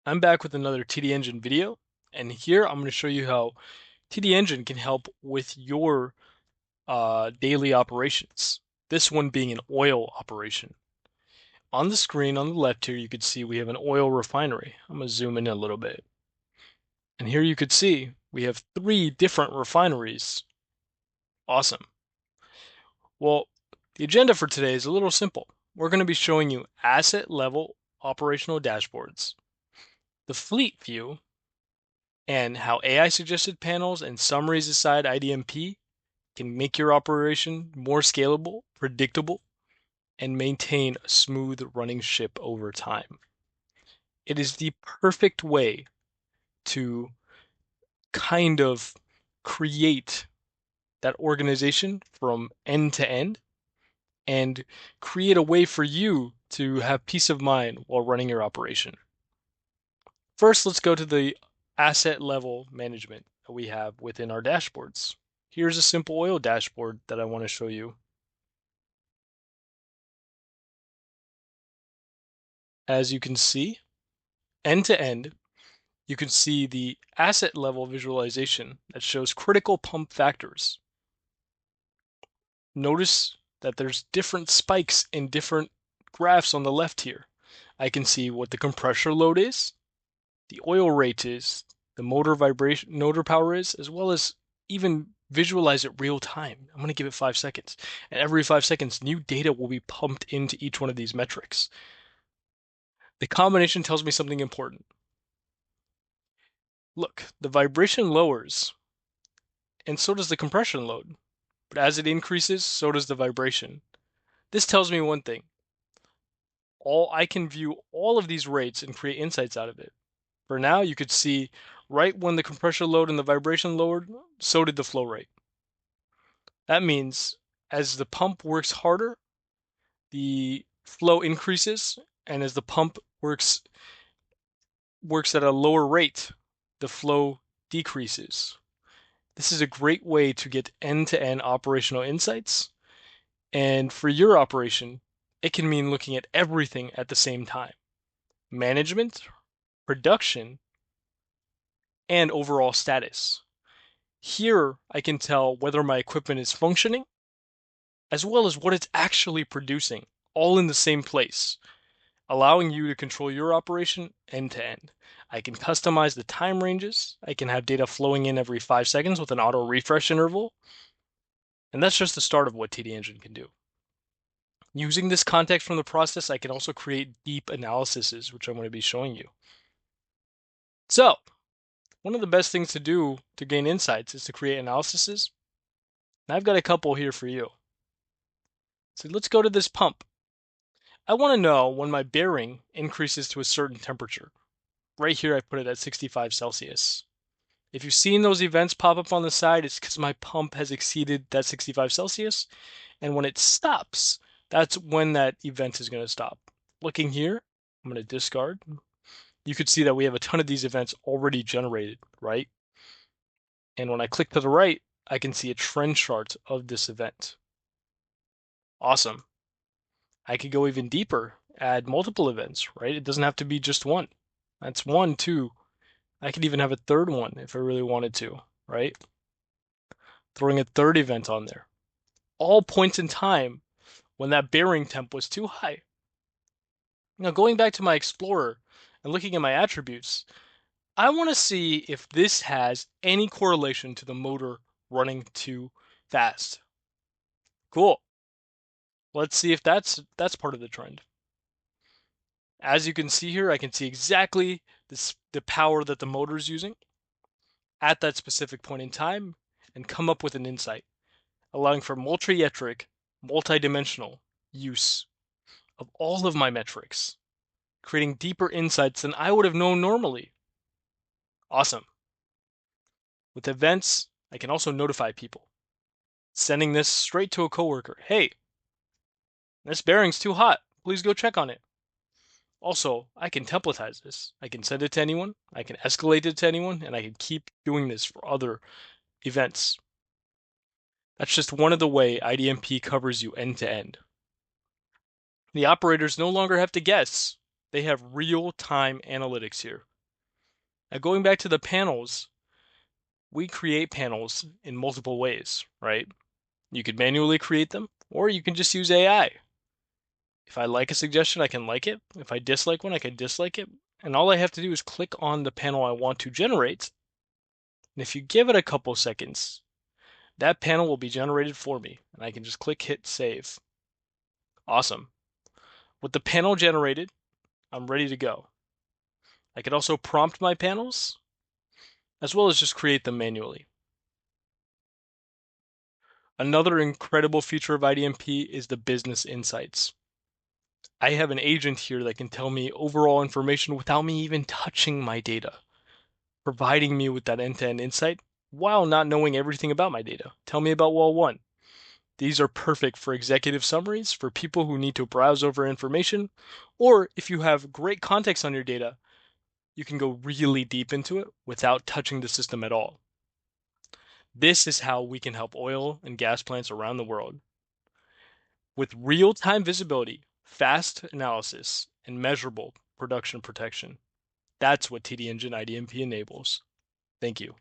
I'm back with another TDengine video, and here I'm going to show you how TDengine can help with your daily operations. This one being an oil operation. On the screen on the left here, you can see we have an oil refinery. I'm going to zoom in a little bit. And here you could see we have 3 different refineries. Awesome. Well, the agenda for today is a little simple. We're going to be showing you asset level operational dashboards, the fleet view, and how AI suggested panels and summaries aside IDMP can make your operation more scalable, predictable, and maintain a smooth running ship over time. It is the perfect way to kind of create that organization from end to end and create a way for you to have peace of mind while running your operation. First, let's go to the asset level management that we have within our dashboards. Here's a simple oil dashboard that I want to show you. As you can see, end to end, you can see the asset level visualization that shows critical pump factors. Notice that there's different spikes in different graphs on the left here. I can see what the compressor load is, the oil rate is, the motor vibration, motor power is, as well as even visualize it real time. I'm going to give it 5 seconds. And every 5 seconds, new data will be pumped into each one of these metrics. The combination tells me something important. Look, the vibration lowers, and so does the compression load. But as it increases, so does the vibration. This tells me one thing. I can view all of these rates and create insights out of it. For now, you could see right when the compression load and the vibration lowered, so did the flow rate. That means as the pump works harder, the flow increases, and as the pump works at a lower rate, the flow decreases. This is a great way to get end-to-end operational insights. And for your operation, it can mean looking at everything at the same time. Management, production, and overall status. Here, I can tell whether my equipment is functioning, as well as what it's actually producing, all in the same place, allowing you to control your operation end to end. I can customize the time ranges. I can have data flowing in every 5 seconds with an auto refresh interval. And that's just the start of what TDengine can do. Using this context from the process, I can also create deep analyses, which I'm going to be showing you. So, one of the best things to do to gain insights is to create analyses. And I've got a couple here for you. So let's go to this pump. I want to know when my bearing increases to a certain temperature. Right here, I put it at 65 Celsius. If you've seen those events pop up on the side, it's because my pump has exceeded that 65 Celsius. And when it stops, that's when that event is going to stop. Looking here, I'm going to discard. You could see that we have a ton of these events already generated, right? And when I click to the right, I can see a trend chart of this event. Awesome. I could go even deeper, add multiple events, right? It doesn't have to be just one. That's 1, 2. I could even have a third one if I really wanted to, right? Throwing a third event on there. All points in time when that bearing temp was too high. Now, going back to my Explorer and looking at my attributes, I want to see if this has any correlation to the motor running too fast. Cool. Let's see if that's part of the trend. As you can see here, I can see exactly the power that the motor is using at that specific point in time and come up with an insight, allowing for multi-metric, multi-dimensional use of all of my metrics, creating deeper insights than I would have known normally. Awesome. With events, I can also notify people, sending this straight to a coworker. Hey, this bearing's too hot. Please go check on it. Also, I can templatize this. I can send it to anyone, I can escalate it to anyone, and I can keep doing this for other events. That's just one of the way IDMP covers you end to end. The operators no longer have to guess. They have real-time analytics here. Now, going back to the panels, we create panels in multiple ways, right? You could manually create them, or you can just use AI. If I like a suggestion, I can like it. If I dislike one, I can dislike it. And all I have to do is click on the panel I want to generate. And if you give it a couple seconds, that panel will be generated for me. And I can just click hit save. Awesome. With the panel generated, I'm ready to go. I could also prompt my panels, as well as just create them manually. Another incredible feature of IDMP is the business insights. I have an agent here that can tell me overall information without me even touching my data, providing me with that end-to-end insight while not knowing everything about my data. Tell me about well one. These are perfect for executive summaries for people who need to browse over information, or if you have great context on your data, you can go really deep into it without touching the system at all. This is how we can help oil and gas plants around the world. With real-time visibility, fast analysis, and measurable production protection. That's what TDengine IDMP enables. Thank you.